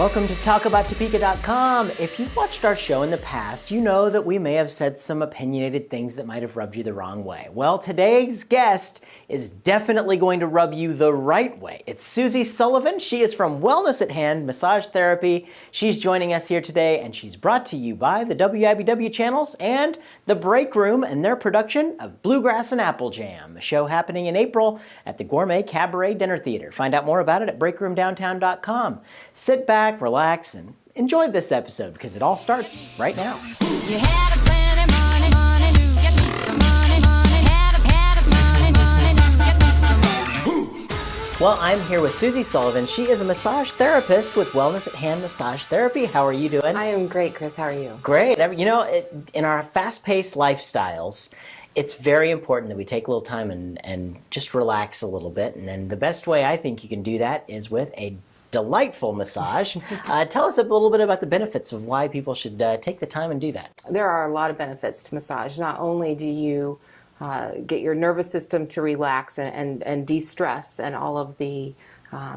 Welcome to TalkAboutTopeka.com. If you've watched our show in the past, you know that we may have said some opinionated things that might have rubbed you the wrong way. Well, today's guest is definitely going to rub you the right way. It's Suzie Sullivan. She is from Wellness at Hand Massage Therapy. She's joining us here today, and she's brought to you by the WIBW channels and The Break Room and their production of Bluegrass and Apple Jam, a show happening in April at the Gourmet Cabaret Dinner Theater. Find out more about it at breakroomdowntown.com. Sit back, relax, and enjoy this episode because it all starts right now. You had a plenty money to get me some money. Had a money to get me some money. Well, I'm here with Suzie Sullivan. She is a massage therapist with Wellness at Hand Massage Therapy. How are you doing? I am great, Chris. How are you? Great. You know, in our fast-paced lifestyles, it's very important that we take a little time and just relax a little bit. And then the best way I think you can do that is with a delightful massage. Tell us a little bit about the benefits of why people should take the time and do that. There are a lot of benefits to massage. Not only do you get your nervous system to relax and de-stress and all of the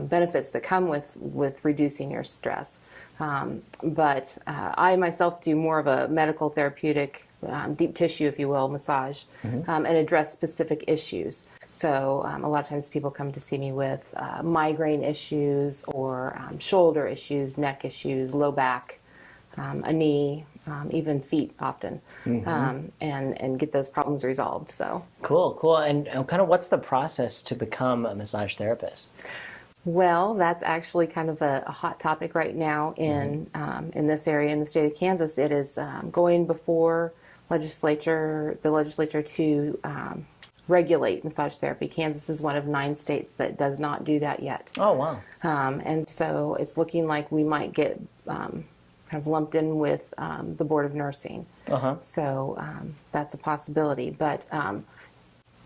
benefits that come with reducing your stress, but I myself do more of a medical therapeutic, deep tissue, if you will, massage, and address specific issues. So a lot of times people come to see me with migraine issues or shoulder issues, neck issues, low back, a knee, even feet often, and get those problems resolved. So Cool. And kind of what's the process to become a massage therapist? well, that's actually kind of a hot topic right now in this area in the state of Kansas. It is going before the legislature to regulate massage therapy. Kansas is one of 9 states that does not do that yet. Oh, wow. And so it's looking like we might get kind of lumped in with the Board of Nursing. So that's a possibility. But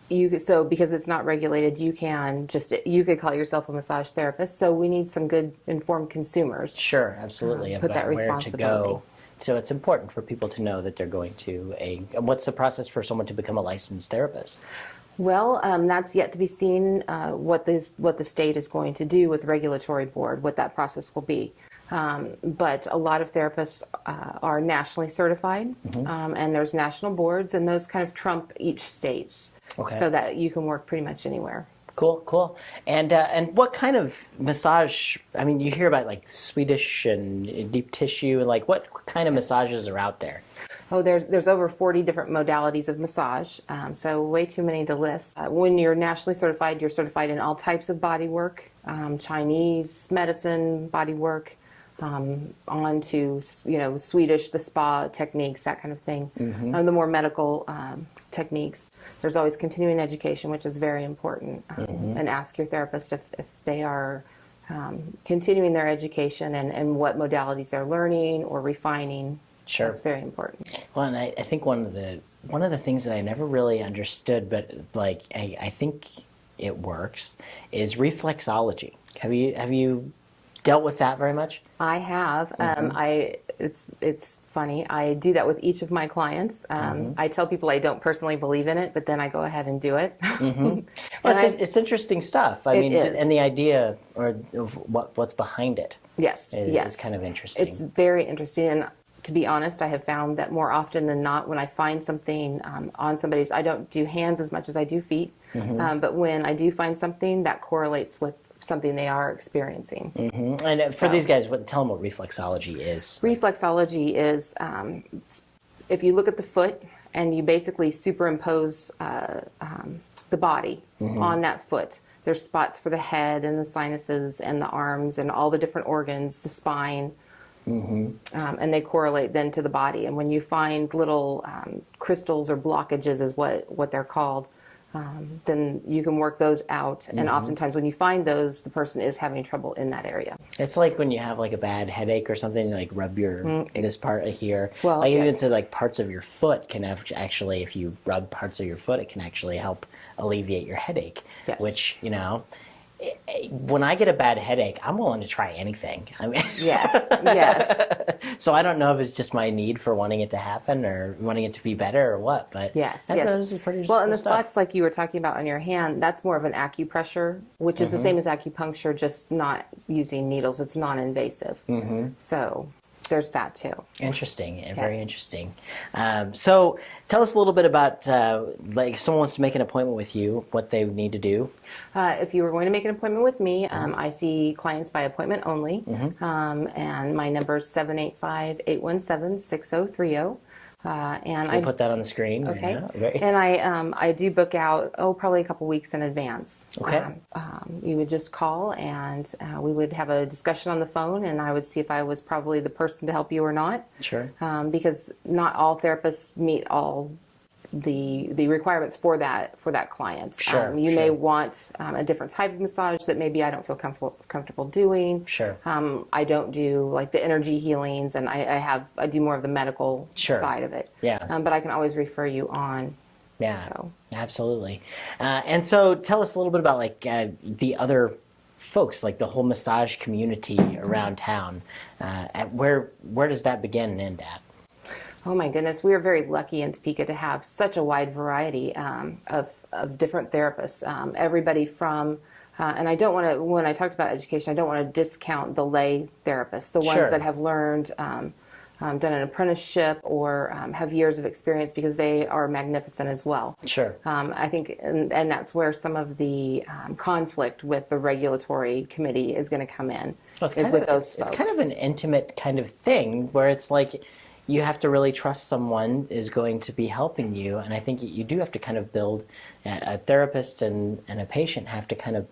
because it's not regulated, you could call yourself a massage therapist. So we need some good informed consumers. Sure, absolutely. Put that About where to responsibility. go. So it's important for people to know that they're going to what's the process for someone to become a licensed therapist? Well, that's yet to be seen what the state is going to do with the regulatory board, what that process will be. But a lot of therapists are nationally certified, and there's national boards, and those kind of trump each state's, so that you can work pretty much anywhere. Cool. And what kind of massage? I mean, you hear about like Swedish and deep tissue, and like what kind of massages are out there? Oh, there's over 40 different modalities of massage, so way too many to list. When you're nationally certified, you're certified in all types of body work, Chinese medicine, body work, on to Swedish, the spa techniques, that kind of thing. The more medical techniques. There's always continuing education, which is very important, and ask your therapist if they are continuing their education and what modalities they're learning or refining. Sure. That's very important. Well, and I think one of the things that I never really understood, but like I think it works, is reflexology. Have you dealt with that very much? I have. It's funny. I do that with each of my clients. I tell people I don't personally believe in it, but then I go ahead and do it. Well, it's interesting stuff. I mean, is. and the idea of what's behind it. Yes. Is kind of interesting. It's very interesting, and to be honest, I have found that more often than not, when I find something on somebody's, I don't do hands as much as I do feet, but when I do find something, that correlates with something they are experiencing. And for these guys, tell them what reflexology is. Reflexology is if you look at the foot and you basically superimpose the body on that foot. There's spots for the head and the sinuses and the arms and all the different organs, the spine, and they correlate then to the body. And when you find little crystals or blockages is what they're called, then you can work those out. And oftentimes when you find those, the person is having trouble in that area. It's like when you have like a bad headache or something, like rub your this part here. Well, like yes. even to like parts of your foot can actually, if you rub parts of your foot, it can actually help alleviate your headache. Yes. Which, when I get a bad headache, I'm willing to try anything. I mean, Yes, yes. so I don't know if it's just my need for wanting it to happen or wanting it to be better or what, but Yes, I yes. thought this is pretty Well, and cool the stuff. spots like you were talking about on your hand, that's more of an acupressure, which is the same as acupuncture, just not using needles. It's non-invasive. So there's that too. Interesting, very Yes. interesting. So tell us a little bit about, like, if someone wants to make an appointment with you, what they would need to do. If you were going to make an appointment with me, I see clients by appointment only, and my number is 785-817-6030. And We'll put that on the screen. Okay. Yeah, great. And I do book out, probably a couple weeks in advance. Okay. You would just call and we would have a discussion on the phone, and I would see if I was probably the person to help you or not. Sure. Because not all therapists meet all the requirements for that client. Sure, You may sure. want a different type of massage that maybe I don't feel comfortable doing. Sure. I don't do like the energy healings, and I do more of the medical Sure. side of it. Yeah. But I can always refer you on. Yeah, So. absolutely. And so tell us a little bit about like the other folks, like the whole massage community around town. Where does that begin and end at? Oh my goodness, we are very lucky in Topeka to have such a wide variety of different therapists. Everybody from, and I don't want to, when I talked about education, I don't want to discount the lay therapists, the ones Sure. that have learned, done an apprenticeship or have years of experience, because they are magnificent as well. Sure. I think, and that's where some of the conflict with the regulatory committee is going to come in, Well, is with those folks. It's kind of an intimate kind of thing where it's like you have to really trust someone is going to be helping you, and I think you do have to kind of build a therapist and a patient have to kind of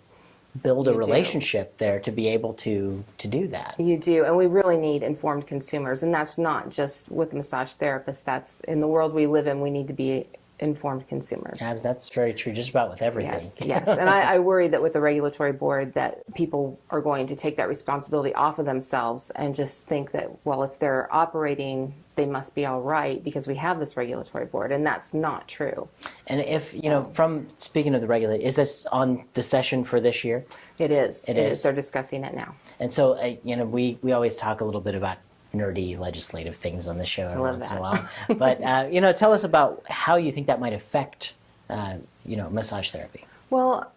build a You do. relationship there to be able to do that. You do, and we really need informed consumers, and that's not just with massage therapists. That's in the world we live in. We need to be informed consumers. That's very true, just about with everything. Yes, yes, and I worry that with the regulatory board that people are going to take that responsibility off of themselves and just think that, well, if they're operating, they must be all right because we have this regulatory board, and that's not true. And if, from speaking of the regulator, is this on the session for this year? It is. It is. They're discussing it now. And so, we always talk a little bit about nerdy legislative things on the show every love once in a that. while. But, tell us about how you think that might affect, massage therapy. Well,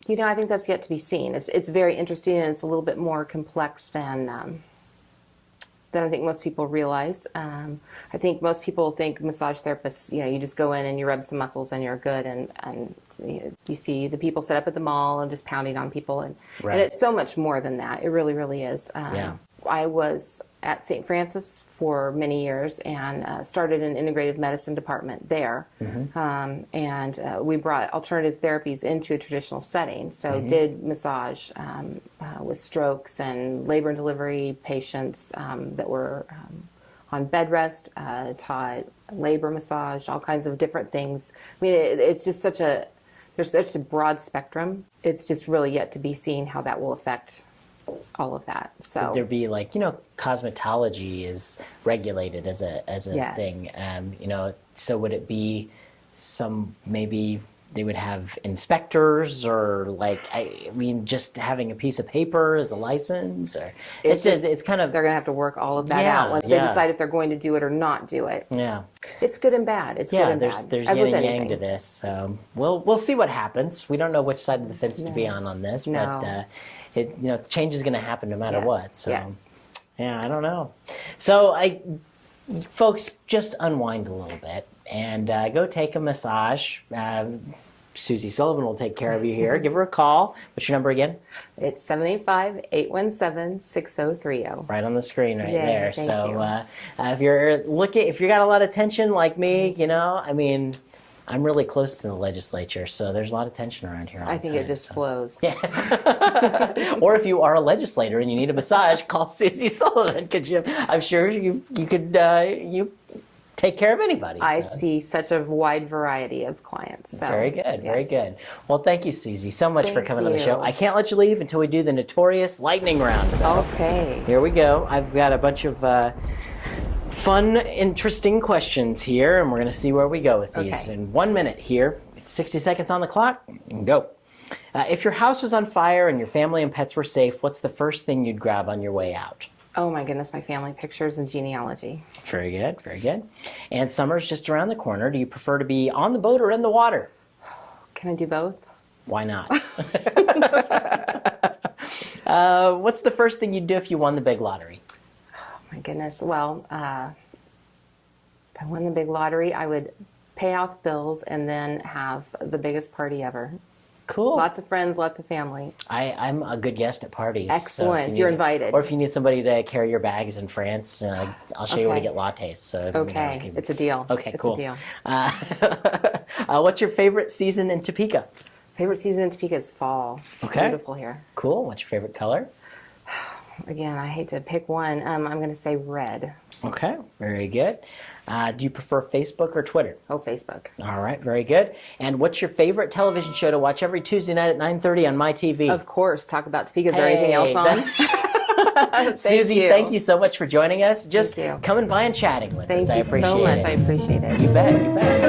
I think that's yet to be seen. It's very interesting, and it's a little bit more complex than I think most people realize. I think most people think massage therapists, you just go in and you rub some muscles and you're good, and you see the people set up at the mall and just pounding on people, and Right. and it's so much more than that. It really, really is. Yeah. I was at St. Francis for many years and started an integrative medicine department there. And we brought alternative therapies into a traditional setting. So did massage with strokes and labor and delivery patients that were on bed rest, taught labor massage, all kinds of different things. I mean, it's just there's such a broad spectrum. It's just really yet to be seen how that will affect all of that. So Would there be like, cosmetology is regulated as a Yes. thing. So would it be maybe they would have inspectors or just having a piece of paper as a license, or it's kind of, they're going to have to work all of that Yeah, out once yeah. they decide if they're going to do it or not do it. yeah. It's good and bad. It's good and There's bad. there's as yin with and yang anything. to this. So we'll see what happens. We don't know which side of the fence to be on this, No. but change is going to happen no matter Yes, what. So yes. yeah, I don't know. So folks, just unwind a little bit and go take a massage. Susie Sullivan will take care of you here. Give her a call. What's your number again? It's 785-817-6030. Right on the screen right Yay, there. thank So you. if you got a lot of tension like me, I'm really close to the legislature, so there's a lot of tension around here all I the think time, it just so. flows. Or if you are a legislator and you need a massage, call Susie Sullivan. I'm sure you could take care of anybody. I so. see such a wide variety of clients. So, Very good, very yes. good. Well, thank you, Susie, so much for Thank coming on the you. show. I can't let you leave until we do the notorious lightning round, though. Okay. Here we go. I've got a bunch of fun, interesting questions here, and we're going to see where we go with these. Okay. In 1 minute here, 60 seconds on the clock, and go. If your house was on fire and your family and pets were safe, what's the first thing you'd grab on your way out? Oh my goodness, my family pictures and genealogy. Very good, very good. And summer's just around the corner. Do you prefer to be on the boat or in the water? Can I do both? Why not? What's the first thing you'd do if you won the big lottery? Oh my goodness. Well, if I won the big lottery, I would pay off bills and then have the biggest party ever. Cool. Lots of friends, lots of family. I'm a good guest at parties. Excellent. So if You're need- invited. Or if you need somebody to carry your bags in France, I'll show you where to Okay. get lattes. So Okay, it's a deal. Okay, It's cool. a deal. What's your favorite season in Topeka? Favorite season in Topeka is fall. It's Okay. beautiful here. Cool. What's your favorite color? Again, I hate to pick one. I'm going to say red. Okay, very good. Do you prefer Facebook or Twitter? Oh, Facebook. All right, very good. And what's your favorite television show to watch every Tuesday night at 9:30 on my TV? Of course. Talk about Topeka. Is there anything else on? Susie, thank you so much for joining us. Just Thank you. coming by and chatting with Thank us. I you appreciate so much. it. I appreciate it. You bet, you bet.